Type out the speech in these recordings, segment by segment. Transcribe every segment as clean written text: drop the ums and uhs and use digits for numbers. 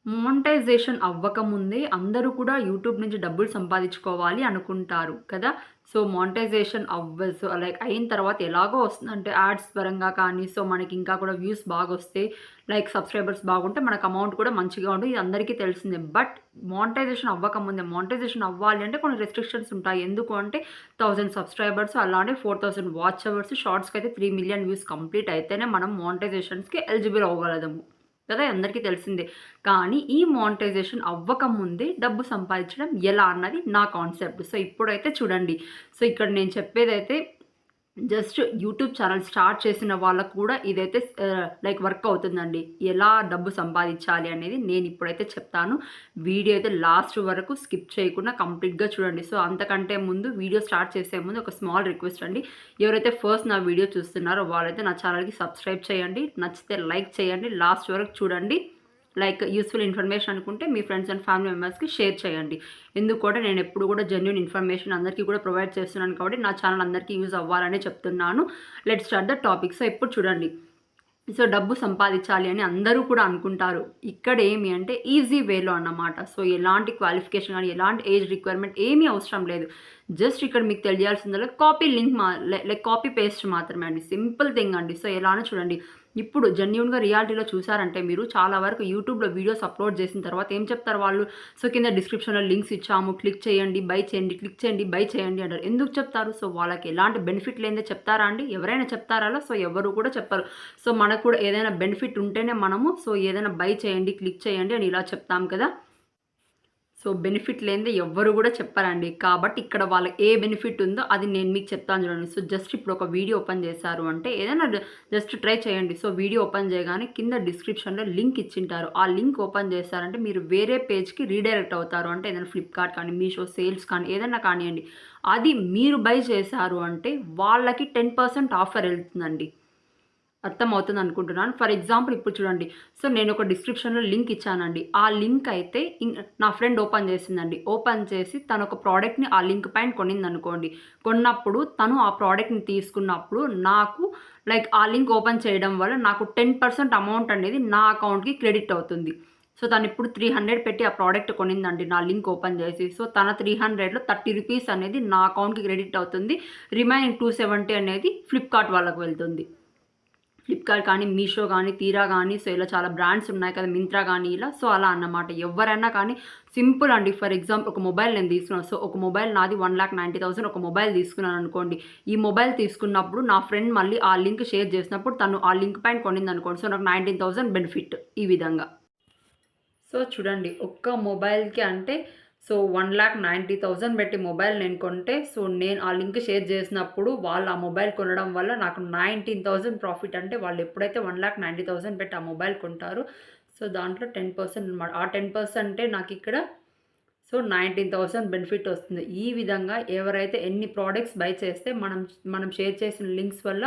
Monetisation అవ్వకముందే అందరూ కూడా యూట్యూబ్ నుంచి డబ్బులు సంపాదించుకోవాలి అనుకుంటారు కదా! సో, మోనిటైజేషన్ సో, లైక్ అయిన తర్వాత ఎలాగో వస్తుందంటే యాడ్స్ పరంగా కానీ, సో, మనకి ఇంకా కూడా వ్యూస్ బాగొస్తే, లైక్ సబ్‌స్క్రైబర్స్ బాగుంటే మనకు అమౌంట్ కూడా మంచిగా ఉంటుంది. ఇది అందరికీ తెలిసిందే. బట్ మోనిటైజేషన్ అవ్వాలి అంటే కొన్ని రెస్ట్రిక్షన్స్ ఉంటాయి. ఎందుకు అంటే 1000 సబ్‌స్క్రైబర్స్ అలానే 4000 వాచ్ అవర్స్, షార్ట్స్‌కైతే 3,000,000 వ్యూస్ కంప్లీట్ అయితేనే మనం మోనిటైజేషన్స్‌కి ఎలిజిబుల్ అవ్వగలము. కదా! అందరికీ తెలిసిందే. కానీ ఈ మోనిటైజేషన్ అవ్వకముందే డబ్బు సంపాదించడం ఎలా అన్నది నా కాన్సెప్ట్. సో, ఇప్పుడైతే చూడండి. సో, ఇక్కడ నేను చెప్పేదైతే జస్ట్ యూట్యూబ్ ఛానల్ స్టార్ట్ చేసిన వాళ్ళకి కూడా ఇదైతే లైక్ వర్క్ అవుతుందండి. ఎలా డబ్బు సంపాదించాలి అనేది నేనిప్పుడైతే చెప్తాను. వీడియో అయితే లాస్ట్ వరకు స్కిప్ చేయకుండా కంప్లీట్‌గా చూడండి. సో, అంతకంటే ముందు వీడియో స్టార్ట్ చేసే ముందు ఒక స్మాల్ రిక్వెస్ట్ అండి. ఎవరైతే ఫస్ట్ నా వీడియో చూస్తున్నారో వాళ్ళైతే నా ఛానల్‌కి సబ్స్క్రైబ్ చేయండి. నచ్చితే లైక్ చేయండి. లాస్ట్ వరకు చూడండి. లైక్ యూస్‌ఫుల్ ఇన్ఫర్మేషన్ అనుకుంటే మీ ఫ్రెండ్స్ అండ్ ఫ్యామిలీ మెంబర్స్‌కి షేర్ చేయండి. ఎందుకు కూడా నేను ఎప్పుడు కూడా జెన్యూన్ ఇన్ఫర్మేషన్ అందరికీ కూడా ప్రొవైడ్ చేస్తున్నాను కాబట్టి నా ఛానల్ అందరికీ యూజ్ అవ్వాలనే చెప్తున్నాను. Let's start the topic. So, ఇప్పుడు చూడండి. సో, డబ్బు సంపాదించాలి అని అందరూ కూడా అనుకుంటారు. ఇక్కడ ఏమి అంటే ఈజీ వేలో అన్నమాట. సో, ఎలాంటి క్వాలిఫికేషన్ గాని, ఎలాంటి ఏజ్ రిక్వైర్మెంట్ ఏమీ అవసరం లేదు. జస్ట్ ఇక్కడ మీకు తెలియాల్సిందల్లా copy link like copy paste మాత్రమే అండి. సింపుల్ థింగ్ అండి. సో, ఎలానో చూడండి. ఇప్పుడు జెన్యూన్‌గా రియాలిటీలో చూసారంటే మీరు చాలా వరకు యూట్యూబ్‌లో వీడియోస్ అప్‌లోడ్ చేసిన తర్వాత ఏం చెప్తారు వాళ్ళు? సో, కింద డిస్క్రిప్షన్‌లో లింక్స్ ఇచ్చాము. క్లిక్ చేయండి, బై చేయండి, క్లిక్ చేయండి, బై చేయండి అంటారు. ఎందుకు చెప్తారు? సో, వాళ్ళకి ఎలాంటి బెనిఫిట్ లేనిదే చెప్తారా అండి? ఎవరైనా చెప్తారా అలా? సో, ఎవరు కూడా చెప్పరు. సో, మనకు కూడా ఏదైనా బెనిఫిట్ ఉంటేనే మనము ఏదైనా బై చేయండి, క్లిక్ చేయండి అని ఇలా చెప్తాం కదా! సో, బెనిఫిట్ లేనిదే ఎవ్వరు గూడా చెప్పరండి. కాబట్టి ఇక్కడ వాళ్ళకి ఏ బెనిఫిట్ ఉందో అది నేను మీకు చెప్తాను చూడండి. సో, జస్ట్ ఇప్పుడు ఒక వీడియో ఓపెన్ చేశారు అంటే ఏదైనా జస్ట్ ట్రై చేయండి. సో, వీడియో ఓపెన్ చేయగానే కింద డిస్క్రిప్షన్‌లో లింక్ ఇచ్చింటారు. ఆ లింక్ ఓపెన్ చేశారంటే మీరు వేరే పేజ్‌కి రీడైరెక్ట్ అవుతారు. అంటే ఏదైనా ఫ్లిప్‌కార్ట్ కానీ, మీషో సేల్స్ కానీ ఏదైనా కానియండి. అది మీరు బై చేశారు అంటే వాళ్ళకి 10% ఆఫర్ ఎళ్తుందండి. అర్థమవుతుంది అనుకుంటున్నాను. ఫర్ ఎగ్జాంపుల్ ఇప్పుడు చూడండి. సో, నేను ఒక డిస్క్రిప్షన్‌లో లింక్ ఇచ్చానండి. ఆ లింక్ అయితే నా ఫ్రెండ్ ఓపెన్ చేసిందండి. ఓపెన్ చేసి తను ఒక ప్రోడక్ట్‌ని ఆ లింక్ పైన కొనిందనుకోండి. కొన్నప్పుడు తను ఆ ప్రోడక్ట్‌ని తీసుకున్నప్పుడు నాకు లైక్ ఆ లింక్ ఓపెన్ చేయడం వల్ల నాకు 10% అమౌంట్ అనేది నా అకౌంట్‌కి క్రెడిట్ అవుతుంది. సో, తనిప్పుడు 300 పెట్టి ఆ ప్రోడక్ట్ కొనిందండి నా లింక్ ఓపెన్ చేసి. సో, తన 300లో ₹30 అనేది నా అకౌంట్‌కి క్రెడిట్ అవుతుంది. రిమైనింగ్ 270 అనేది ఫ్లిప్‌కార్ట్ వాళ్ళకి వెళ్తుంది. ఫ్లిప్‌కార్ట్ కానీ, మీషో గానీ, తీరా గానీ, సో, ఇలా చాలా బ్రాండ్స్ ఉన్నాయి కదా! మింత్రా గానీ ఇలా. సో, అలా అన్నమాట. ఎవ్వరైనా కానీ సింపుల్ అండి. ఫర్ ఎగ్జాంపుల్ ఒక మొబైల్ నేను తీసుకున్నాను. సో, ఒక మొబైల్ నాది 1,90,000 ఒక మొబైల్ తీసుకున్నాననుకోండి. ఈ మొబైల్ తీసుకున్నప్పుడు నా ఫ్రెండ్ మళ్ళీ ఆ లింక్ షేర్ చేసినప్పుడు తను ఆ లింక్ పైన కొనిందనుకోండి. సో, నాకు 19,000 బెనిఫిట్ ఈ విధంగా. సో, చూడండి ఒక్క మొబైల్‌కి అంటే సో, 1,90,000 పెట్టి మొబైల్ నేను కొంటే సో, నేను ఆ లింక్ షేర్ చేసినప్పుడు వాళ్ళు ఆ మొబైల్ కొనడం వల్ల నాకు 19,000 ప్రాఫిట్. అంటే వాళ్ళు ఎప్పుడైతే 1,90,000 పెట్టి ఆ మొబైల్ కొంటారో సో, దాంట్లో 10% అనమాట. ఆ 10% నాకిక్కడ సో, 19,000 బెనిఫిట్ వస్తుంది. ఈ విధంగా ఎవరైతే ఎన్ని ప్రొడక్ట్స్ బై చేస్తే మనం మనం షేర్ చేసిన లింక్స్ వల్ల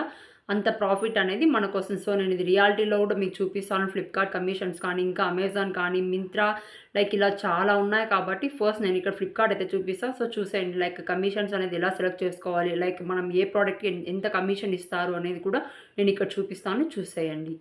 అంత ప్రాఫిట్ అనేది మనకొస్తుంది. సో, నేను ఇది రియాలిటీలో కూడా మీకు చూపిస్తాను. ఫ్లిప్‌కార్ట్ కమిషన్స్ కానీ, ఇంకా అమెజాన్ కానీ, మింత్రా లైక్ ఇలా చాలా ఉన్నాయి కాబట్టి ఫస్ట్ నేను ఇక్కడ ఫ్లిప్‌కార్ట్ అయితే చూపిస్తా. సో, చూసేయండి. లైక్ కమిషన్స్ అనేది ఎలా సెలెక్ట్ చేసుకోవాలి, లైక్ మనం ఏ ప్రొడక్ట్‌కి ఎంత కమిషన్ ఇస్తారు అనేది కూడా నేను ఇక్కడ చూపిస్తాను. చూసేయండి.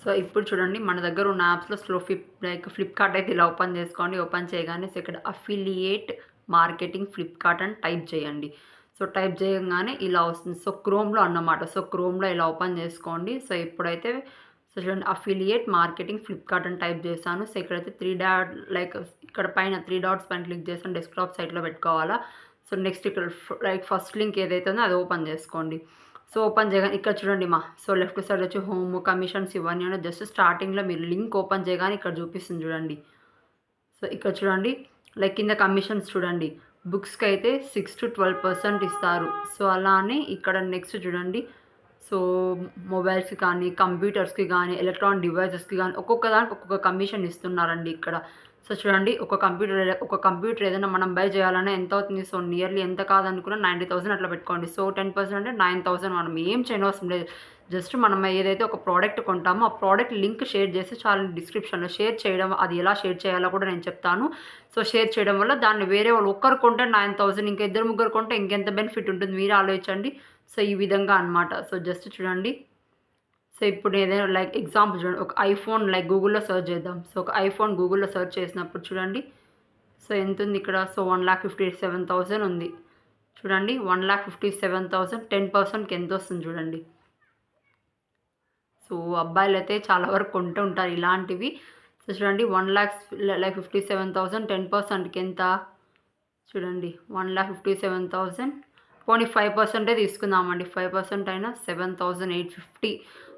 సో, ఇప్పుడు చూడండి మన దగ్గర ఉన్న యాప్స్‌లో లైక్ ఫ్లిప్‌కార్ట్ అయితే ఇలా ఓపెన్ చేసుకోండి. ఓపెన్ చేయగానే సో, ఇక్కడ అఫిలియేట్ మార్కెటింగ్ ఫ్లిప్‌కార్ట్ అని టైప్ చేయండి. సో, టైప్ చేయంగానే ఇలా వస్తుంది. సో, క్రోమ్‌లో అన్నమాట. సో, క్రోమ్‌లో ఇలా ఓపెన్ చేసుకోండి. సో, ఇప్పుడైతే సో, చూడండి అఫిలియేట్ మార్కెటింగ్ ఫ్లిప్‌కార్ట్ అని టైప్ చేశాను. సో, ఇక్కడైతే లైక్ ఇక్కడ పైన 3 డాట్స్ పైన క్లిక్ చేసి డెస్క్‌టాప్ సైట్‌లో పెట్టుకోవాలా. సో, నెక్స్ట్ ఇక్కడ లైక్ ఫస్ట్ లింక్ ఏదైతే ఉందో అది ఓపెన్ చేసుకోండి. సో, ఓపెన్ చేయగానే ఇక్కడ చూడండి సో, లెఫ్ట్ సైడ్ వచ్చి హోమ్, కమిషన్స్ ఇవన్నీ ఉన్నాయి. జస్ట్ స్టార్టింగ్‌లో మీరు లింక్ ఓపెన్ చేయగానే ఇక్కడ చూపిస్తుంది చూడండి. సో, ఇక్కడ చూడండి లైక్ కింద కమిషన్స్ చూడండి. బుక్స్‌కైతే 6-12% ఇస్తారు. సో, అలానే ఇక్కడ నెక్స్ట్ చూడండి. సో, మొబైల్స్‌కి కానీ, కంప్యూటర్స్‌కి గానీ, ఎలక్ట్రానిక్ డివైసెస్‌కి గానీ ఒక్కొక్క దానికి ఒక్కొక్క కమిషన్ ఇస్తున్నారండి ఇక్కడ. సో, చూడండి ఒక కంప్యూటర్ ఏదైనా మనం బై చేయాలన్నా ఎంతవుతుంది? సో, నియర్లీ ఎంత కాదనుకున్నా 90,000 అట్లా పెట్టుకోండి. సో, 10% అంటే 9,000 మనం ఏం చేయనవసరం లేదు. జస్ట్ మనం ఏదైతే ఒక ప్రోడక్ట్ కొంటామో ఆ ప్రోడక్ట్ లింక్ షేర్ చేసి చాలు డిస్క్రిప్షన్‌లో. షేర్ చేయడం అది ఎలా షేర్ చేయాలో కూడా నేను చెప్తాను. సో, షేర్ చేయడం వల్ల దాన్ని వేరే వాళ్ళు ఒక్కరు కొంటే 9,000 ఇంకా ఇద్దరు ముగ్గురు కొంటే ఇంకెంత బెనిఫిట్ ఉంటుంది మీరే ఆలోచించండి. సో, ఈ విధంగా అన్నమాట. సో, జస్ట్ చూడండి. సో ఇప్పుడు ఏదైనా లైక్ ఎగ్జాంపుల్ చూడండి, ఒక ఐఫోన్ లైక్ గూగుల్‌లో సెర్చ్ చేద్దాం. సో ఒక ఐఫోన్ గూగుల్‌లో సెర్చ్ చేసినప్పుడు చూడండి, సో ఎంతుంది ఇక్కడ? సో 1,57,000 ఉంది. చూడండి 1,57,000 10%కి ఎంతొస్తుంది చూడండి. సో అబ్బాయిలైతే చాలా వరకు కొంటూ ఉంటారు ఇలాంటివి. సో చూడండి 1,57,000 10%కి ఎంత? చూడండి 1,57,000 పోనీ 5% తీసుకుందామండి. 5% అయినా 7,850.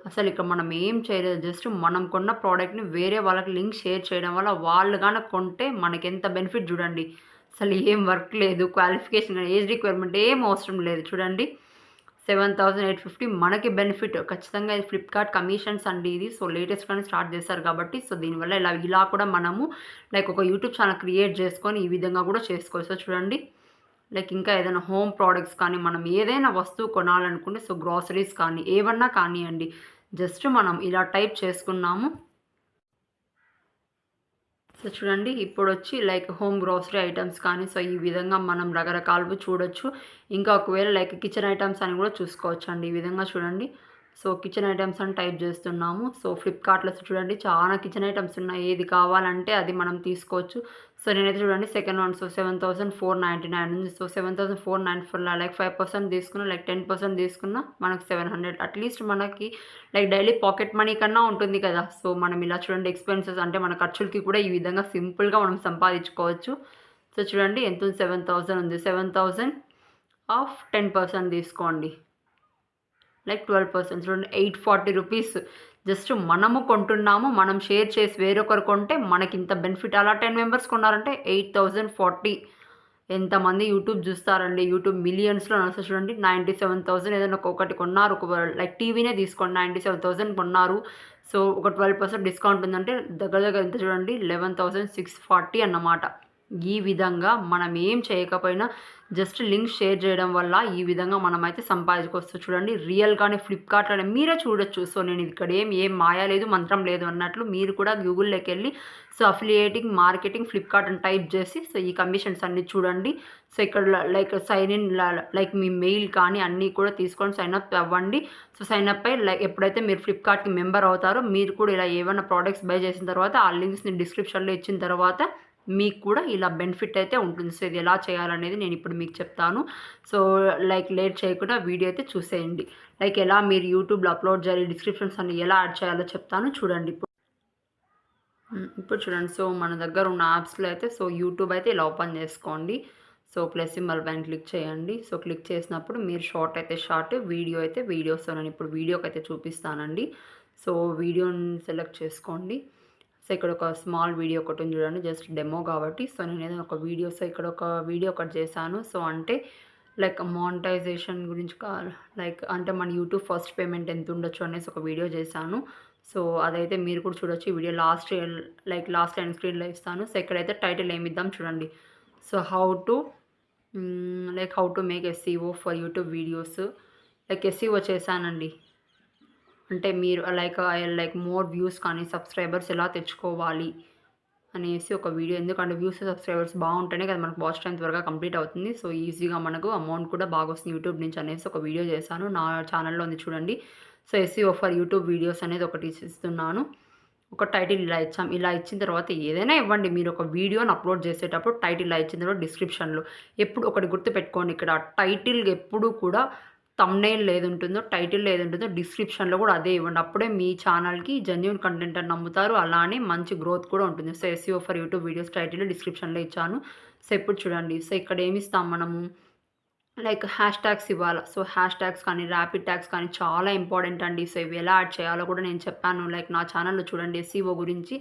అసలు ఇక్కడ మనం ఏం చేయలేదు. జస్ట్ మనం కొన్న ప్రోడక్ట్‌ని వేరే వాళ్ళకి లింక్ షేర్ చేయడం వల్ల వాళ్ళు గనక కొంటే మనకెంత బెనిఫిట్ చూడండి. అసలు ఏం వర్క్ లేదు. క్వాలిఫికేషన్ ఏజ్ రిక్వైర్మెంట్ ఏం అవసరం లేదు. చూడండి 7,850 మనకి బెనిఫిట్. ఖచ్చితంగా ఇది ఫ్లిప్‌కార్ట్ కమిషన్స్ అండి ఇది. సో లేటెస్ట్‌గానే స్టార్ట్ చేశారు కాబట్టి సో దీనివల్ల ఇలా కూడా మనము లైక్ ఒక యూట్యూబ్ ఛానల్ క్రియేట్ చేసుకొని ఈ విధంగా కూడా చేసుకోవచ్చు. సో చూడండి లైక్ ఇంకా ఏదైనా హోమ్ ప్రోడక్ట్స్ కానీ మనం ఏదైనా వస్తువు కొనాలనుకుంటే సో గ్రోసరీస్ కానీ ఏవన్నా కానియండి, జస్ట్ మనం ఇలా టైప్ చేసుకున్నాము. సో చూడండి ఇప్పుడొచ్చి లైక్ హోమ్ గ్రోసరీ ఐటమ్స్ కానీ సో ఈ విధంగా మనం రకరకాలవి చూడొచ్చు. ఇంకా ఒకవేళ లైక్ కిచెన్ ఐటమ్స్ అని కూడా చూసుకోవచ్చండి. ఈ విధంగా చూడండి. సో కిచెన్ ఐటమ్స్ అని టైప్ చేస్తున్నాము. సో ఫ్లిప్‌కార్ట్‌లో చూడండి చాలా కిచెన్ ఐటమ్స్ ఉన్నాయి. ఏది కావాలంటే అది మనం తీసుకోవచ్చు. సో నేనైతే చూడండి సెకండ్ వన్ సో 7,499 ఉంది. సో 7,494 లైక్ 5% తీసుకున్నా లైక్ 10% తీసుకున్నా మనకు 700 అట్‌లీస్ట్ మనకి లైక్ డైలీ పాకెట్ మనీ కన్నా ఉంటుంది కదా! సో మనం ఇలా చూడండి ఎక్స్‌పెన్సెస్ అంటే మన ఖర్చులకి కూడా ఈ విధంగా సింపుల్‌గా మనం సంపాదించుకోవచ్చు. సో చూడండి ఎంతుంది 7,000 ఉంది. 7,000 ఆఫ్ 10% తీసుకోండి. లైక్ 12% చూడండి 840 రూపీస్. జస్ట్ మనము కొంటున్నాము. మనం షేర్ చేసి వేరొకరు కొంటే మనకింత బెనిఫిట్. అలా 10 మెంబర్స్ కొన్నారంటే 8,040. ఎంతమంది యూట్యూబ్ చూస్తారండి. యూట్యూబ్ మిలియన్స్‌లో నడుస్తది చూడండి. 97,000 ఏదైనా ఒకటి కొన్నారు. లైక్ టీవీనే తీసుకోండి 97,000 కొన్నారు. సో ఒక 12% డిస్కౌంట్ ఉందంటే దగ్గర దగ్గర ఎంత చూడండి 11,640 అన్నమాట. ఈ విధంగా మనం ఏం చేయకపోయినా జస్ట్ లింక్ షేర్ చేయడం వల్ల ఈ విధంగా మనమైతే సంపాదించుకోవచ్చు. చూడండి రియల్‌గానే ఫ్లిప్‌కార్ట్‌లోనే మీరే చూడొచ్చు. సో నేను ఇక్కడ ఏం మాయ లేదు, మంత్రం లేదు అన్నట్లు మీరు కూడా గూగుల్‌లోకెళ్ళి సో అఫిలియేటింగ్ మార్కెటింగ్ ఫ్లిప్‌కార్ట్ అని టైప్ చేసి సో ఈ కమిషన్స్ అన్నీ చూడండి. సో ఇక్కడ లైక్ సైన్ ఇన్ లైక్ మీ మెయిల్ కానీ అన్నీ కూడా తీసుకొని సైన్ అప్ అవ్వండి. సో సైన్ అప్ అయ్యి లైక్ ఎప్పుడైతే మీరు ఫ్లిప్‌కార్ట్‌కి మెంబర్ అవుతారో మీరు కూడా ఇలా ఏవైనా ప్రోడక్ట్స్ బై చేసిన తర్వాత ఆ లింక్స్‌ని డిస్క్రిప్షన్‌లో ఇచ్చిన తర్వాత మీకు కూడా ఇలా బెనిఫిట్ అయితే ఉంటుంది. సో ఇది ఎలా చేయాలనేది నేను ఇప్పుడు మీకు చెప్తాను. సో లైక్ లేట్ చేయకుండా వీడియో అయితే చూసేయండి. లైక్ ఎలా మీరు యూట్యూబ్‌లో అప్లోడ్ చేయాలి, డిస్క్రిప్షన్స్ అన్ని ఎలా యాడ్ చేయాలో చెప్తాను చూడండి ఇప్పుడు. ఇప్పుడు చూడండి. సో మన దగ్గర ఉన్న యాప్స్‌లో అయితే సో యూట్యూబ్ అయితే ఇలా ఓపెన్ చేసుకోండి. సో ప్లస్ సింబల్ పైన క్లిక్ చేయండి. సో క్లిక్ చేసినప్పుడు మీరు షార్ట్ అయితే షార్ట్, వీడియో అయితే వీడియో. సో నేను ఇప్పుడు వీడియోకి అయితే చూపిస్తానండి. సో వీడియోని సెలెక్ట్ చేసుకోండి. సో ఇక్కడ ఒక స్మాల్ వీడియో ఒకటి ఉంది చూడండి. జస్ట్ డెమో కాబట్టి సో నేను ఏదైనా ఒక వీడియో సో ఇక్కడ ఒక వీడియో ఒకటి చేశాను. సో అంటే లైక్ మానిటైజేషన్ గురించి లైక్ అంటే మన యూట్యూబ్ ఫస్ట్ పేమెంట్ ఎంత ఉండొచ్చు అనేసి ఒక వీడియో చేశాను. సో అదైతే మీరు కూడా చూడొచ్చు. ఈ వీడియో లాస్ట్ ఎండ్ స్క్రీన్‌లో ఇస్తాను. సో ఇక్కడైతే టైటిల్ ఏమి ఇద్దాం చూడండి. So how to make SEO for YouTube videos. Like SEO చేశానండి. అంటే మీరు లైక్ మోర్ వ్యూస్ కానీ సబ్స్క్రైబర్స్ ఎలా తెచ్చుకోవాలి అనేసి ఒక వీడియో. ఎందుకంటే వ్యూస్ సబ్స్క్రైబర్స్ బాగుంటేనే కదా మనకు వాచ్ టైం త్వరగా కంప్లీట్ అవుతుంది. సో ఈజీగా మనకు అమౌంట్ కూడా బాగా వస్తుంది యూట్యూబ్ నుంచి అనేసి ఒక వీడియో చేశాను. నా ఛానల్‌లో ఉంది చూడండి. So SEO for YouTube videos అనేది ఒకటి ఇస్తున్నాను. ఒక టైటిల్ ఇలా ఇచ్చాం. ఇలా ఇచ్చిన తర్వాత ఏదైనా ఇవ్వండి. మీరు ఒక వీడియోని అప్లోడ్ చేసేటప్పుడు టైటిల్ ఇలా ఇచ్చిన తర్వాత డిస్క్రిప్షన్‌లో ఎప్పుడు ఒకటి గుర్తుపెట్టుకోండి. ఇక్కడ టైటిల్ ఎప్పుడు కూడా థంబ్‌నెయిల్ ఏదుంటుందో, టైటిల్ ఏదుంటుందో డిస్క్రిప్షన్‌లో కూడా అదే ఇవ్వండి. అప్పుడే మీ ఛానల్‌కి జెన్యూన్ కంటెంట్ అని నమ్ముతారు. అలానే మంచి గ్రోత్ కూడా ఉంటుంది. So SEO for YouTube videos title డిస్క్రిప్షన్‌లో ఇచ్చాను. సో ఇప్పుడు చూడండి. సో ఇక్కడ ఏమి ఇస్తాం మనము లైక్ హ్యాష్ ట్యాగ్స్ ఇవ్వాలి. సో హ్యాష్ ట్యాగ్స్ కానీ ర్యాపిడ్ ట్యాగ్స్ కానీ చాలా ఇంపార్టెంట్ అండి. సో ఇవి ఎలా యాడ్ చేయాలో కూడా నేను చెప్పాను. లైక్ నా ఛానల్‌లో చూడండి ఎస్‌ఈఓ గురించి.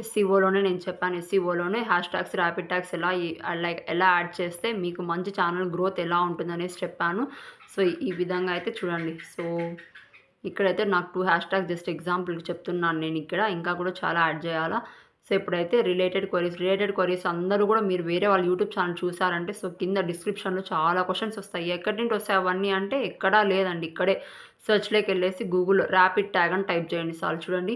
ఎస్‌ఈఓలోనే నేను చెప్పాను. ఎస్‌ఈఓలోనే హ్యాష్ ట్యాగ్స్, ర్యాపిడ్ ట్యాగ్స్ ఎలా యాడ్ చేస్తే మీకు మంచి ఛానల్ గ్రోత్ ఎలా ఉంటుందనేసి చెప్పాను. సో ఈ విధంగా అయితే చూడండి. సో ఇక్కడైతే నాకు 2 హ్యాష్ ట్యాగ్స్ జస్ట్ ఎగ్జాంపుల్‌కి చెప్తున్నాను నేను ఇక్కడ. ఇంకా కూడా చాలా యాడ్ చేయాలా. సో ఇప్పుడైతే రిలేటెడ్ క్వెరీస్ అందరూ కూడా మీరు వేరే వాళ్ళ యూట్యూబ్ ఛానల్ చూసారంటే సో కింద డిస్క్రిప్షన్‌లో చాలా క్వెషన్స్ వస్తాయి. ఎక్కడి నుండి వస్తాయి అవన్నీ అంటే ఎక్కడా లేదండి. ఇక్కడే సెర్చ్‌లోకి వెళ్ళేసి గూగుల్ ర్యాపిడ్ ట్యాగ్ అని టైప్ చేయండి చాలు. చూడండి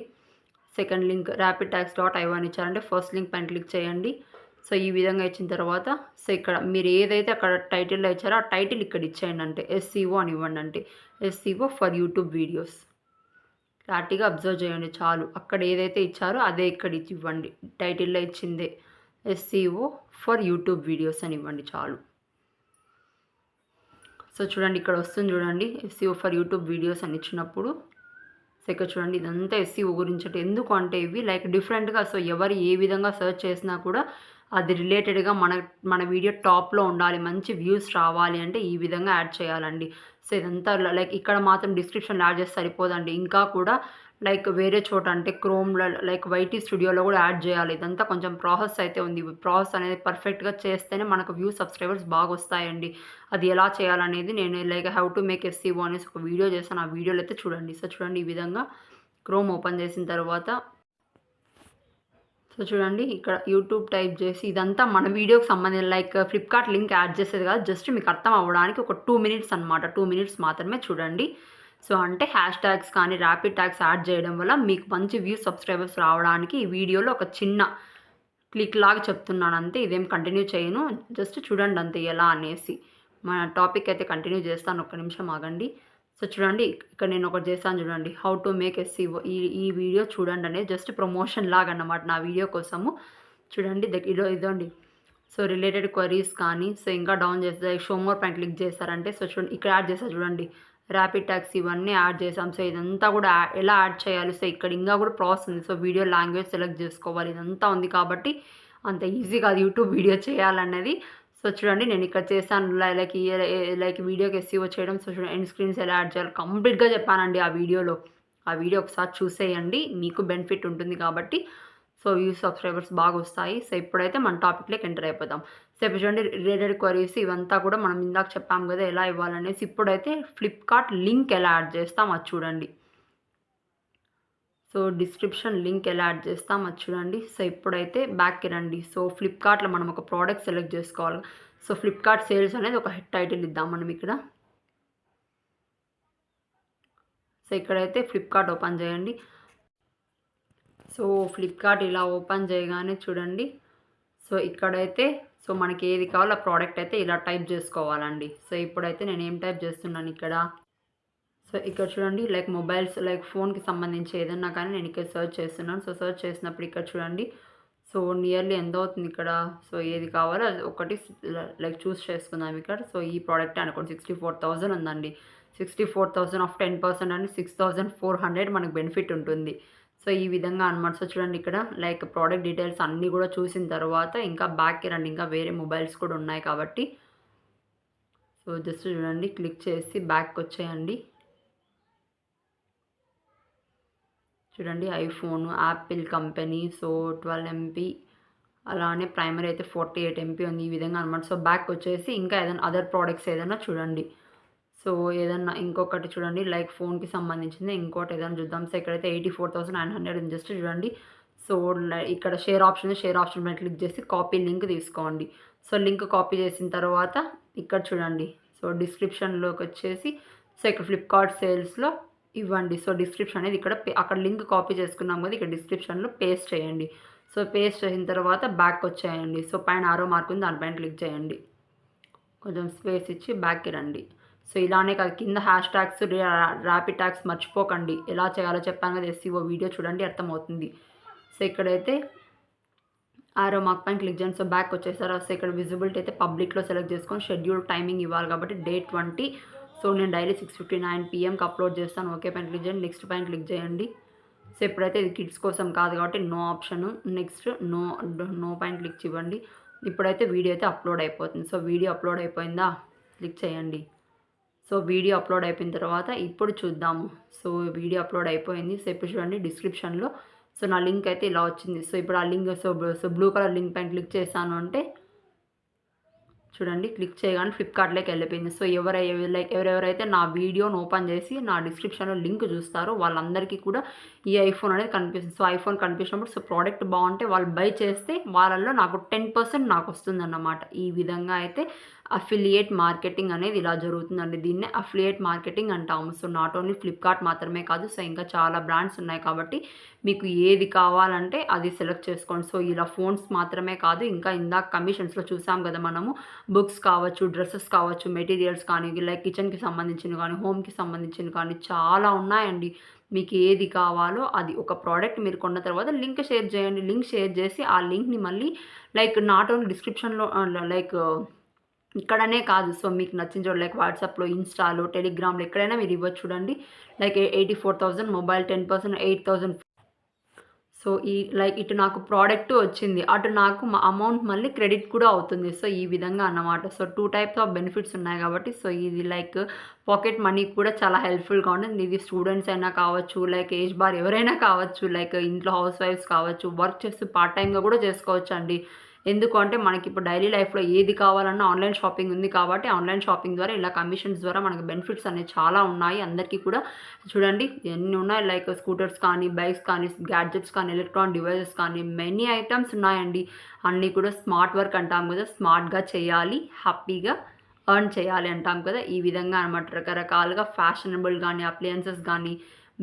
సెకండ్ లింక్ rapittags.io అని ఇచ్చారంటే ఫస్ట్ లింక్ పైన క్లిక్ చేయండి. సో ఈ విధంగా ఇచ్చిన తర్వాత సో ఇక్కడ మీరు ఏదైతే అక్కడ టైటిల్‌లో ఇచ్చారో ఆ టైటిల్ ఇక్కడ ఇచ్చేయండి. అంటే ఎస్‌ఈఓ అని ఇవ్వండి. అంటే ఎస్‌ఈఓ ఫర్ యూట్యూబ్ వీడియోస్. క్లారిటీగా అబ్జర్వ్ చేయండి చాలు. అక్కడ ఏదైతే ఇచ్చారో అదే ఇక్కడ ఇవ్వండి. టైటిల్‌లో ఇచ్చిందే ఎస్‌సీఓ ఫర్ యూట్యూబ్ వీడియోస్ అని ఇవ్వండి చాలు. సో చూడండి ఇక్కడ వస్తుంది చూడండి ఎస్‌సీఓ ఫర్ యూట్యూబ్ వీడియోస్ అని ఇచ్చినప్పుడు సో ఇక్కడ చూడండి ఇదంతా ఎస్‌సీఓ గురించి. ఎందుకు అంటే ఇవి లైక్ డిఫరెంట్‌గా సో ఎవరు ఏ విధంగా సెర్చ్ చేసినా కూడా అది రిలేటెడ్‌గా మన వీడియో టాప్‌లో ఉండాలి. మంచి వ్యూస్ రావాలి అంటే ఈ విధంగా యాడ్ చేయాలండి. సో ఇదంతా లైక్ ఇక్కడ మాత్రం డిస్క్రిప్షన్‌లో యాడ్ చేస్తే సరిపోదండి. ఇంకా కూడా లైక్ వేరే చోట అంటే క్రోమ్‌లో లైక్ వైటీ స్టూడియోలో కూడా యాడ్ చేయాలి. ఇదంతా కొంచెం ప్రాసెస్ అయితే ఉంది. ప్రాసెస్ అనేది పర్ఫెక్ట్‌గా చేస్తేనే మనకు వ్యూ సబ్స్క్రైబర్స్ బాగొస్తాయండి. అది ఎలా చేయాలనేది నేను like how to make SCO అనేసి ఒక వీడియో చేశాను. ఆ వీడియోలో అయితే చూడండి. సో చూడండి ఈ విధంగా క్రోమ్ ఓపెన్ చేసిన తర్వాత సో చూడండి ఇక్కడ యూట్యూబ్ టైప్ చేసి ఇదంతా మన వీడియోకి సంబంధించిన లైక్ ఫ్లిప్‌కార్ట్ లింక్ యాడ్ చేసేది కాదు. జస్ట్ మీకు అర్థం అవ్వడానికి ఒక 2 మినిట్స్ అనమాట. 2 మినిట్స్ మాత్రమే చూడండి. సో అంటే హ్యాష్ ట్యాగ్స్ కానీ ర్యాపిడ్ ట్యాగ్స్ యాడ్ చేయడం వల్ల మీకు మంచి వ్యూస్ సబ్స్క్రైబర్స్ రావడానికి ఈ వీడియోలో ఒక చిన్న క్లిక్ లాగా చెప్తున్నాను అంతే. ఇదేం కంటిన్యూ చేయను. జస్ట్ చూడండి అంతే ఎలా అనేసి. మన టాపిక్ అయితే కంటిన్యూ చేస్తాను. ఒక్క నిమిషం ఆగండి. సో చూడండి ఇక్కడ నేను ఒకటి చేశాను చూడండి. హౌ టు మేక్ ఎస్‌సీఓ ఈ వీడియో చూడండి అనేది జస్ట్ ప్రమోషన్ లాగా అన్నమాట నా వీడియో కోసము. చూడండి ఇదండి. సో రిలేటెడ్ క్వరీస్ కానీ సో ఇంకా డౌన్ చేస్తే షో మోర్ పైన క్లిక్ చేశారంటే సో చూడండి ఇక్కడ యాడ్ చేశారు చూడండి. ర్యాపిడ్ ట్యాగ్స్ ఇవన్నీ యాడ్ చేసాం. సో ఇదంతా కూడా ఎలా యాడ్ చేయాలి. సో ఇక్కడ ఇంకా కూడా ప్రాసెస్ ఉంది. సో వీడియో లాంగ్వేజ్ సెలెక్ట్ చేసుకోవాలి. ఇదంతా ఉంది కాబట్టి అంత ఈజీ కాదు యూట్యూబ్ వీడియో చేయాలన్నది. సో చూడండి నేను ఇక్కడ చేశాను లైక్ వీడియోకి ఎస్‌సీఓ చేయడం. సో చూడండి ఎండ్ స్క్రీన్స్ ఎలా యాడ్ చేయాలి కంప్లీట్‌గా చెప్పానండి ఆ వీడియోలో. ఆ వీడియో ఒకసారి చూసేయండి. మీకు బెనిఫిట్ ఉంటుంది కాబట్టి సో వ్యూస్ సబ్స్క్రైబర్స్ బాగా వస్తాయి. సో ఇప్పుడైతే మన టాపిక్‌లోకి ఎంటర్ అయిపోదాం. సో ఇప్పుడు చూడండి రిలేటెడ్ క్వరీస్ ఇవంతా కూడా మనం ఇందాక చెప్పాం కదా ఎలా ఇవ్వాలనేసి. ఇప్పుడైతే ఫ్లిప్‌కార్ట్ లింక్ ఎలా యాడ్ చేస్తాం అది చూడండి. సో డిస్క్రిప్షన్ లింక్ ఎలా యాడ్ చేస్తాం అది చూడండి. సో ఇప్పుడైతే బ్యాక్‌కి రండి. సో ఫ్లిప్‌కార్ట్‌లో మనం ఒక ప్రోడక్ట్ సెలెక్ట్ చేసుకోవాలి. సో ఫ్లిప్‌కార్ట్ సేల్స్ అనేది ఒక టైటిల్ ఇద్దాం మనం ఇక్కడ. సో ఇక్కడైతే ఫ్లిప్‌కార్ట్ ఓపెన్ చేయండి. సో ఫ్లిప్‌కార్ట్ ఇలా ఓపెన్ చేయగానే చూడండి. సో ఇక్కడైతే సో మనకి ఏది కావాలో ఆ ప్రోడక్ట్ అయితే ఇలా టైప్ చేసుకోవాలండి. సో ఇప్పుడైతే నేను ఏం టైప్ చేస్తున్నాను ఇక్కడ. సో ఇక్కడ చూడండి లైక్ మొబైల్స్ లైక్ ఫోన్‌కి సంబంధించి ఏదన్నా కానీ నేను ఇక్కడ సెర్చ్ చేస్తున్నాను. సో సెర్చ్ చేసినప్పుడు ఇక్కడ చూడండి. సో నియర్లీ ఎంత అవుతుంది ఇక్కడ. సో ఏది కావాలో అది ఒకటి లైక్ చూస్ చేసుకుందాం ఇక్కడ. సో ఈ ప్రోడక్ట్ అనుకోండి 64,000 ఉందండి. 64,000 ఆఫ్ 10% అంటే 6,400 మనకు బెనిఫిట్ ఉంటుంది. సో ఈ విధంగా అనమాట. సో చూడండి ఇక్కడ లైక్ ప్రోడక్ట్ డీటెయిల్స్ అన్నీ కూడా చూసిన తర్వాత ఇంకా బ్యాక్‌కి రండి. ఇంకా వేరే మొబైల్స్ కూడా ఉన్నాయి కాబట్టి సో జస్ట్ చూడండి క్లిక్ చేసి బ్యాక్‌కి వచ్చేయండి. చూడండి iPhone, Apple company so 12 MP అలానే ప్రైమరీ అయితే 48 ఎంపీ ఉంది. ఈ విధంగా అనమాట. సో బ్యాక్ వచ్చేసి ఇంకా ఏదైనా అదర్ ప్రోడక్ట్స్ ఏదైనా చూడండి. సో ఏదన్నా ఇంకొకటి చూడండి లైక్ ఫోన్‌కి సంబంధించింది ఇంకోటి ఏదైనా చూద్దాం. సో ఇక్కడైతే 84,900 ఉంది. జస్ట్ చూడండి. సో ఇక్కడ షేర్ ఆప్షన్ మీద క్లిక్ చేసి కాపీ లింక్ తీసుకోండి. సో లింక్ కాపీ చేసిన తర్వాత ఇక్కడ చూడండి. సో డిస్క్రిప్షన్‌లోకి వచ్చేసి సో ఇక్కడ ఫ్లిప్‌కార్ట్ సేల్స్‌లో ఇవ్వండి. సో డిస్క్రిప్షన్ అనేది ఇక్కడ అక్కడ లింక్ కాపీ చేసుకున్నాం కదా ఇక్కడ డిస్క్రిప్షన్‌లో పేస్ట్ చేయండి. సో పేస్ట్ చేసిన తర్వాత బ్యాక్ వచ్చేయండి. సో పైన ఆరో మార్క్ ఉంది దానిపైన క్లిక్ చేయండి. కొంచెం స్పేస్ ఇచ్చి బ్యాక్‌కి రండి. సో ఇలానే కాదు కింద హ్యాష్ ట్యాగ్స్ ర్యాపిడ్ ట్యాగ్స్ మర్చిపోకండి. ఎలా చేయాలో చెప్పాను కదా ఎస్‌సీఓ వీడియో చూడండి అర్థమవుతుంది. సో ఇక్కడైతే ఆరో మార్క్ పైన క్లిక్ చేయండి. సో బ్యాక్ వచ్చేసారా. సో ఇక్కడ విజిబిలిటీ అయితే పబ్లిక్‌లో సెలెక్ట్ చేసుకొని షెడ్యూల్ టైమింగ్ ఇవ్వాలి కాబట్టి డే 20 సో నేను డైలీ 6:59 PM అప్లోడ్ చేస్తాను. ఓకే పైన క్లిక్ చేయండి. నెక్స్ట్ పైన క్లిక్ చేయండి. సో ఇప్పుడైతే ఇది కిడ్స్ కోసం కాదు కాబట్టి నో ఆప్షను. నెక్స్ట్ నో పైన క్లిక్ ఇవ్వండి. ఇప్పుడైతే వీడియో అయితే అప్లోడ్ అయిపోతుంది. సో వీడియో అప్లోడ్ అయిపోయిందా క్లిక్ చేయండి. సో వీడియో అప్లోడ్ అయిపోయిన తర్వాత ఇప్పుడు చూద్దాము. సో వీడియో అప్లోడ్ అయిపోయింది. సో ఇప్పుడు చూడండి డిస్క్రిప్షన్లో సో నా లింక్ అయితే ఇలా వచ్చింది. సో ఇప్పుడు ఆ link so blue colour link పైన క్లిక్ చేశాను అంటే చూడండి క్లిక్ చేయగానే ఫ్లిప్‌కార్ట్‌లోకి వెళ్ళిపోయింది. సో ఎవరెవరైతే నా వీడియోని ఓపెన్ చేసి నా డిస్క్రిప్షన్‌లో లింక్ చూస్తారో వాళ్ళందరికీ కూడా ఈ ఐఫోన్ అనేది కనిపిస్తుంది. సో ఐఫోన్ కనిపించినప్పుడు సో ప్రోడక్ట్ బాగుంటే వాళ్ళు బై చేస్తే వాళ్ళల్లో నాకు 10% నాకు వస్తుందన్నమాట. ఈ విధంగా అయితే అఫిలియేట్ మార్కెటింగ్ అనేది ఇలా జరుగుతుందండి. దీన్నే అఫిలియేట్ మార్కెటింగ్ అంటాము. సో నాట్ ఓన్లీ ఫ్లిప్‌కార్ట్ మాత్రమే కాదు సో ఇంకా చాలా బ్రాండ్స్ ఉన్నాయి కాబట్టి మీకు ఏది కావాలంటే అది సెలెక్ట్ చేసుకోండి. సో ఇలా ఫోన్స్ మాత్రమే కాదు ఇంకా ఇందాక కమిషన్స్‌లో చూసాం కదా మనము బుక్స్ కావచ్చు, డ్రెస్సెస్ కావచ్చు, మెటీరియల్స్ కానీ లైక్ కిచెన్‌కి సంబంధించినవి కానీ, హోమ్‌కి సంబంధించినవి కానీ చాలా ఉన్నాయండి. మీకు ఏది కావాలో అది ఒక ప్రోడక్ట్ మీరు కొన్న తర్వాత లింక్ షేర్ చేయండి. లింక్ షేర్ చేసి ఆ లింక్‌ని మళ్ళీ లైక్ నాట్ ఓన్లీ డిస్క్రిప్షన్‌లో లైక్ ఇక్కడనే కాదు. సో, మీకు నచ్చిన చోట లైక్ వాట్సాప్‌లో, ఇన్‌స్టాలో, టెలిగ్రామ్‌లో ఎక్కడైనా మీరు ఇవ్వచ్చు చూడండి. Like 84,000 mobile 10% 8,000. సో, ఈ లైక్ ఇటు నాకు ప్రోడక్ట్ వచ్చింది. అటు నాకు అమౌంట్ మళ్ళీ క్రెడిట్ కూడా అవుతుంది. సో, ఈ విధంగా అన్నమాట. సో, 2 టైప్స్ ఆఫ్ బెనిఫిట్స్ ఉన్నాయి కాబట్టి సో, ఇది లైక్ పాకెట్ మనీ కూడా చాలా హెల్ప్‌ఫుల్‌గా ఉంటుంది. ఇది స్టూడెంట్స్ అయినా కావచ్చు, లైక్ ఏజ్ బార్ ఎవరైనా కావచ్చు, లైక్ ఇంట్లో హౌస్ వైఫ్స్ కావచ్చు, వర్క్ చేస్తూ పార్ట్ టైమ్‌గా కూడా చేసుకోవచ్చండి. ఎందుకు అంటే మనకిప్పుడు డైలీ లైఫ్‌లో ఏది కావాలన్నా ఆన్‌లైన్ షాపింగ్ ఉంది కాబట్టి ఆన్‌లైన్ షాపింగ్ ద్వారా ఇలా కమిషన్స్ ద్వారా మనకు బెనిఫిట్స్ అనేవి చాలా ఉన్నాయి. అందరికీ కూడా చూడండి ఎన్ని ఉన్నాయి లైక్ స్కూటర్స్ కానీ, బైక్స్ కానీ, గ్యాడ్జెట్స్ కానీ, ఎలక్ట్రానిక్ డివైసెస్ కానీ మెనీ ఐటెమ్స్ ఉన్నాయండి. అన్నీ కూడా స్మార్ట్ వర్క్ అంటాం కదా! స్మార్ట్‌గా చేయాలి, హ్యాపీగా ఎర్న్ చేయాలి అంటాం కదా! ఈ విధంగా అనమాట రకరకాలుగా ఫ్యాషనబుల్ గానీ, అప్లయన్సెస్ గానీ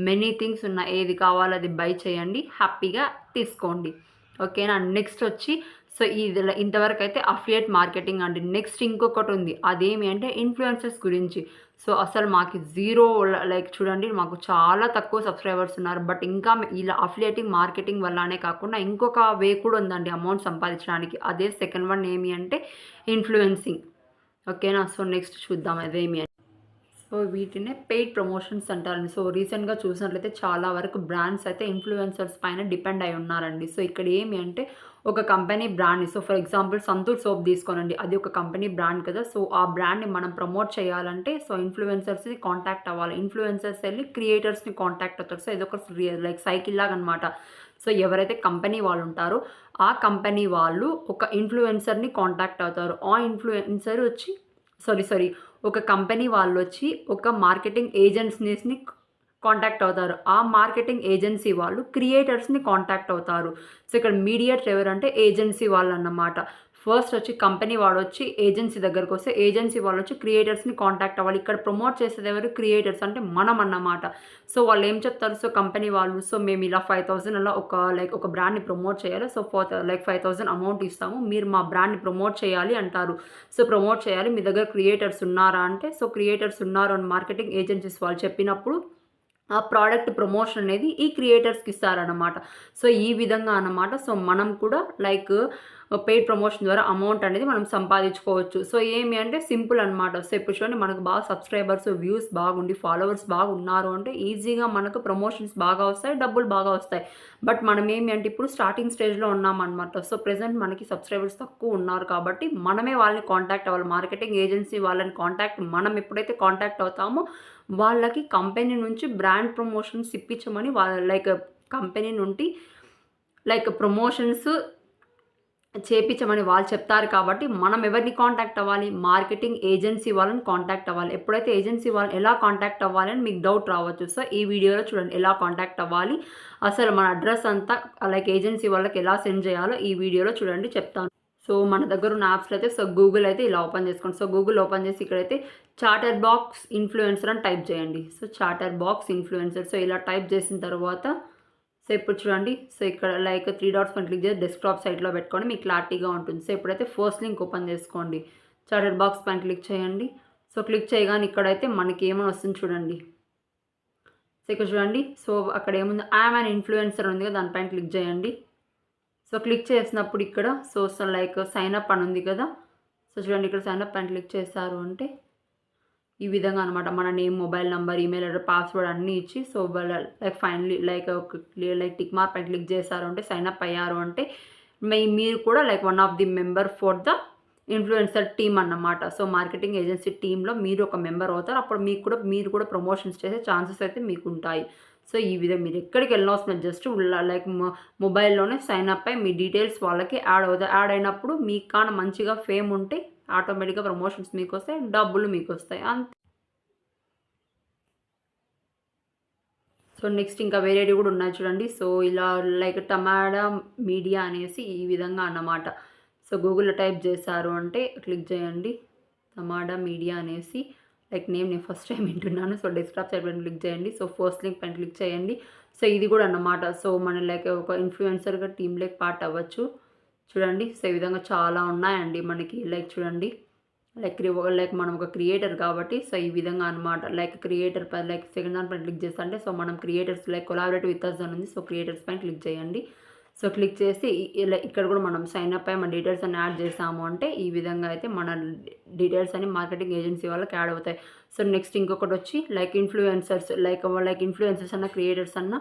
మెనీ థింగ్స్ ఉన్నాయి. ఏది కావాలో అది బై చేయండి. హ్యాపీగా తీసుకోండి. ఓకేనా? నెక్స్ట్ వచ్చి సో, ఇది ఇంతవరకైతే అఫిలియేట్ మార్కెటింగ్ అండి. నెక్స్ట్ ఇంకొకటుంది. అదేమి అంటే ఇన్‌ఫ్లుయెన్సర్స్ గురించి. సో, అసలు మాకు జీరో లైక్ చూడండి మాకు చాలా తక్కువ సబ్‌స్క్రైబర్స్ ఉన్నారు. బట్ ఇంకా ఇలా అఫిలియేటింగ్ మార్కెటింగ్ వల్లనే కాకుండా ఇంకొక వే కూడా ఉందండి అమౌంట్ సంపాదించడానికి. అదే సెకండ్ వన్ ఏమి అంటే ఇన్‌ఫ్లుయెన్సింగ్. ఓకేనా? సో, నెక్స్ట్ చూద్దాం అదేమి అని. సో, వీటినే పెయిడ్ ప్రమోషన్స్ అంటారండి. సో, రీసెంట్‌గా చూసినట్లయితే చాలా వరకు బ్రాండ్స్ అయితే ఇన్‌ఫ్లుయెన్సర్స్ పైన డిపెండ్ అయి ఉన్నారండి. సో, ఇక్కడ ఏమి అంటే ఒక కంపెనీ బ్రాండ్‌ని so, for example 'Santoor' soap తీసుకోనండి. అది ఒక కంపెనీ బ్రాండ్ కదా! సో, ఆ బ్రాండ్‌ని మనం ప్రమోట్ చేయాలంటే సో, ఇన్‌ఫ్లుయెన్సర్స్‌ని కాంటాక్ట్ అవ్వాలి. ఇన్‌ఫ్లుయెన్సర్స్ ఎళ్లి క్రియేటర్స్‌ని కాంటాక్ట్ అవుతారు. సో, ఇదొక లైక్ సైకిల్ లాగనమాట. సో, ఎవరైతే కంపెనీ వాళ్ళు ఉంటారో ఆ కంపెనీ వాళ్ళు ఒక ఇన్‌ఫ్లుయెన్సర్‌ని కాంటాక్ట్ అవుతారు. ఆ ఇన్‌ఫ్లుయెన్సర్ వచ్చి సారీ. ఒక కంపెనీ వాళ్ళొచ్చి ఒక మార్కెటింగ్ ఏజెన్సీస్‌ని కాంటాక్ట్ అవుతారు. ఆ మార్కెటింగ్ ఏజెన్సీ వాళ్ళు క్రియేటర్స్‌ని కాంటాక్ట్ అవుతారు. సో, ఇక్కడ మీడియేటర్ ఎవరంటే ఏజెన్సీ వాళ్ళన్నమాట. ఫస్ట్ వచ్చి కంపెనీ వాడొచ్చి ఏజెన్సీ దగ్గరకొస్తే, ఏజెన్సీ వాళ్ళొచ్చి క్రియేటర్స్‌ని కాంటాక్ట్ అవ్వాలి. ఇక్కడ ప్రమోట్ చేసేదెవరు? క్రియేటర్స్ అంటే మనమన్నమాట. సో, వాళ్ళేం చెప్తారు? సో, కంపెనీ వాళ్ళు సో, మేమిలా 5,000 అలా ఒక బ్రాండ్‌ని ప్రమోట్ చేయాలి. సో, లైక్ 5,000 అమౌంట్ ఇస్తాము. మీరు మా బ్రాండ్‌ని ప్రమోట్ చేయాలి అంటారు. సో, ప్రమోట్ చేయాలి. మీ దగ్గర క్రియేటర్స్ ఉన్నారా అంటే, సో, క్రియేటర్స్ ఉన్నారు అని మార్కెటింగ్ ఏజెన్సీస్ వాళ్ళు చెప్పినప్పుడు ఆ ప్రోడక్ట్ ప్రమోషన్ అనేది ఈ క్రియేటర్స్‌కి ఇస్తారనమాట. సో, ఈ విధంగా అన్నమాట. సో, మనం కూడా లైక్ పెయిడ్ ప్రమోషన్ ద్వారా అమౌంట్ అనేది మనం సంపాదించుకోవచ్చు. సో, ఏమి అంటే సింపుల్ అనమాట. సో, ఇప్పుడు చూడండి మనకు బాగా సబ్‌స్క్రైబర్స్, వ్యూస్ బాగుండి, ఫాలోవర్స్ బాగున్నారు అంటే ఈజీగా మనకు ప్రమోషన్స్ బాగా వస్తాయి, డబ్బులు బాగా వస్తాయి. బట్ మనం ఏమి అంటే ఇప్పుడు స్టార్టింగ్ స్టేజ్‌లో ఉన్నామనమాట. సో, ప్రెజెంట్ మనకి సబ్‌స్క్రైబర్స్ తక్కువ ఉన్నారు కాబట్టి మనమే వాళ్ళని కాంటాక్ట్ అవ్వాలి. మార్కెటింగ్ ఏజెన్సీ వాళ్ళని మనం ఎప్పుడైతే కాంటాక్ట్ అవుతామో వాళ్ళకి కంపెనీ నుంచి బ్రాండ్ ప్రమోషన్స్ ఇప్పించమని లైక్ కంపెనీ నుండి లైక్ ప్రమోషన్స్ చేపించమని వాళ్ళు చెప్తారు కాబట్టి మనం ఎవరిని కాంటాక్ట్ అవ్వాలి? మార్కెటింగ్ ఏజెన్సీ వాళ్ళని కాంటాక్ట్ అవ్వాలి. ఎప్పుడైతే ఏజెన్సీ వాళ్ళని ఎలా కాంటాక్ట్ అవ్వాలి అని మీకు డౌట్ రావచ్చు. సో, ఈ వీడియోలో చూడండి ఎలా కాంటాక్ట్ అవ్వాలి? అసలు మన అడ్రెస్ అంతా లైక్ ఏజెన్సీ వాళ్ళకి ఎలా సెండ్ చేయాలో ఈ వీడియోలో చూడండి చెప్తాను. సో, మన దగ్గర ఉన్న యాప్స్‌లో అయితే సో, గూగుల్ అయితే ఇలా ఓపెన్ చేసుకోండి. సో, గూగుల్ ఓపెన్ చేసి ఇక్కడైతే చాటర్ బాక్స్ ఇన్‌ఫ్లుయెన్సర్ అని టైప్ చేయండి. So, chatter box influencer so, ఇలా టైప్ చేసిన తర్వాత సో, ఇప్పుడు చూడండి. సో, ఇక్కడ లైక్ 3 డాట్స్ పైన క్లిక్ చేసి డెస్క్‌టాప్ సైడ్‌లో పెట్టుకోండి. మీకు క్లారిటీగా ఉంటుంది. సో, ఇప్పుడైతే ఫస్ట్ లింక్ ఓపెన్ చేసుకోండి. చాటర్ బాక్స్ పైన క్లిక్ చేయండి. సో, క్లిక్ చేయగానే ఇక్కడైతే మనకి ఏమని వస్తుంది చూడండి. సో, ఇక్కడ చూడండి. సో, అక్కడ ఏముంది ఐ యామ్ యాన్ ఇన్‌ఫ్లుయెన్సర్ ఉంది కదా! దానిపైన క్లిక్ చేయండి. సో, క్లిక్ చేసినప్పుడు ఇక్కడ లైక్ సైన్ అప్ అని ఉంది కదా! సో, చూడండి ఇక్కడ సైన్ అప్ అని క్లిక్ చేశారు అంటే ఈ విధంగా అనమాట. మన name, mobile number, email address, password అన్నీ ఇచ్చి so, like finally like tick mark పైన క్లిక్ చేశారు అంటే సైన్ అప్ అయ్యారు అంటే మీరు కూడా like one of the member for the influencer team అన్నమాట. సో, మార్కెటింగ్ ఏజెన్సీ టీమ్‌లో మీరు ఒక మెంబర్ అవుతారు. అప్పుడు మీరు కూడా ప్రమోషన్స్ చేసే ఛాన్సెస్ అయితే మీకుంటాయి. సో, ఈ విధంగా మీరు ఎక్కడికి వెళ్ళనవసరం లేదు. జస్ట్ లైక్ మొబైల్‌లోనే సైన్ అప్ అయ్యి మీ డీటెయిల్స్ వాళ్ళకి యాడ్ అవుతాయి. యాడ్ అయినప్పుడు మీకు కానీ మంచిగా ఫేమ్ ఉంటే ఆటోమేటిక్‌గా ప్రమోషన్స్ మీకొస్తాయి. డబ్బులు మీకొస్తాయి. అంతే. సో, నెక్స్ట్ ఇంకా వేరేవి కూడా ఉన్నాయి చూడండి. సో, ఇలా లైక్ టమాటా మీడియా అనేసి ఈ విధంగా అన్నమాట. సో, గూగుల్‌లో టైప్ చేశారు అంటే క్లిక్ చేయండి. టమాటా మీడియా అనేసి లైక్ నేను ఫస్ట్ టైం వింటున్నాను. సో, డెస్క్‌టాప్ సైడ్ పైన క్లిక్ చేయండి. సో, ఫస్ట్ లింక్ పైన క్లిక్ చేయండి. సో, ఇది కూడా అన్నమాట. సో, మనం లైక్ ఒక ఇన్‌ఫ్లుయెన్సర్‌గా టీమ్‌లోకి పార్ట్ అవ్వచ్చు. చూడండి. సో, ఈ విధంగా చాలా ఉన్నాయండి మనకి లైక్ చూడండి. లైక్ మనం ఒక క్రియేటర్ కాబట్టి సో ఈ విధంగా అనమాట. లైక్ క్రియేటర్ లైక్ సెకండ్ దాని పైన క్లిక్ చేస్తా అంటే సో మనం creators like collaborate with us అని ఉంది. సో క్రియేటర్స్ పైన క్లిక్ చేయండి. సో క్లిక్ చేసి ఇలా ఇక్కడ కూడా మనం సైన్ అప్ అయ్యి మన డీటెయిల్స్ అన్ని యాడ్ చేసాము అంటే ఈ విధంగా అయితే మన డీటెయిల్స్ అన్ని మార్కెటింగ్ ఏజెన్సీ వాళ్ళకి యాడ్ అవుతాయి. సో నెక్స్ట్ ఇంకొకటి వచ్చి లైక్ ఇన్ఫ్లుయెన్సర్స్ లైక్ ఇన్ఫ్లుయెన్సర్స్ అన్న క్రియేటర్స్ అన్న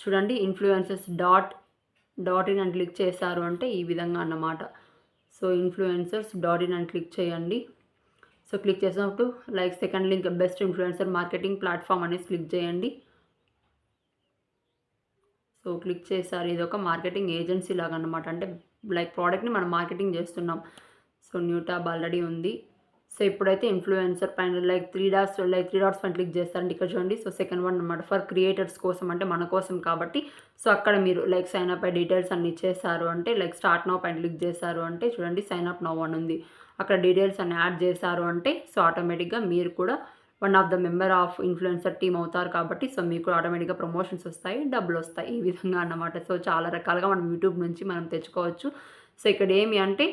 చూడండి ఇన్ఫ్లుయెన్సర్స్ డాట్ ఇన్ అని క్లిక్ చేశారు అంటే ఈ విధంగా అన్నమాట. సో ఇన్ఫ్లుయెన్సర్స్ డాట్ ఇన్ అని క్లిక్ చేయండి. సో క్లిక్ చేసినప్పుడు like second link best influencer marketing platform అనేసి క్లిక్ చేయండి. సో క్లిక్ చేశారు. ఇది ఒక మార్కెటింగ్ ఏజెన్సీ లాగా అనమాట. అంటే లైక్ ప్రోడక్ట్ని మనం మార్కెటింగ్ చేస్తున్నాం. సో న్యూ ట్యాబ్ ఆల్రెడీ ఉంది. సో ఇప్పుడైతే ఇన్ఫ్లుయెన్సర్ పైన లైక్ త్రీ డాట్స్ పైన క్లిక్ చేస్తారండి. ఇక్కడ చూడండి. సో సెకండ్ వన్ అనమాట ఫర్ క్రియేటర్స్ కోసం అంటే మన కోసం కాబట్టి సో అక్కడ మీరు లైక్ సైన్ అప్ అయ్యి డీటెయిల్స్ అన్ని ఇచ్చేసారు అంటే లైక్ స్టార్ట్ నౌ పైన క్లిక్ చేశారు అంటే చూడండి సైన్ అప్ నౌ అని ఉంది. అక్కడ డీటెయిల్స్ అన్ని యాడ్ చేశారు అంటే సో ఆటోమేటిక్గా మీరు కూడా one of the member of influencer team అవుతారు కాబట్టి సో మీకు ఆటోమేటిక్గా ప్రమోషన్స్ వస్తాయి, డబ్బులు వస్తాయి ఈ విధంగా అన్నమాట. సో చాలా రకాలుగా మనం యూట్యూబ్ నుంచి మనం తెచ్చుకోవచ్చు. సో ఇక్కడ ఏమి అంటే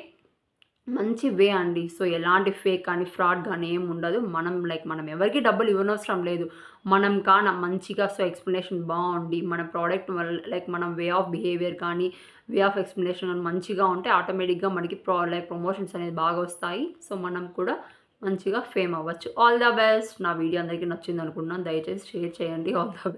మంచి వే అండి. సో ఎలాంటి ఫేక్ కానీ ఫ్రాడ్ కానీ ఏమి ఉండదు. మనం ఎవరికి డబ్బులు ఇవ్వనవసరం లేదు. మనం మంచిగా సో ఎక్స్ప్లెనేషన్ బాగుండి మన ప్రోడక్ట్ వల్ల లైక్ మనం వే ఆఫ్ బిహేవియర్ కానీ వే ఆఫ్ ఎక్స్ప్లెనేషన్ మంచిగా ఉంటే ఆటోమేటిక్గా మనకి ప్రమోషన్స్ అనేది బాగా వస్తాయి. సో మనం కూడా మంచిగా ఫేమ్ అవ్వచ్చు. All the best. నా వీడియో అందరికీ నచ్చింది అనుకుంటున్నాను. దయచేసి షేర్ చేయండి. All the best.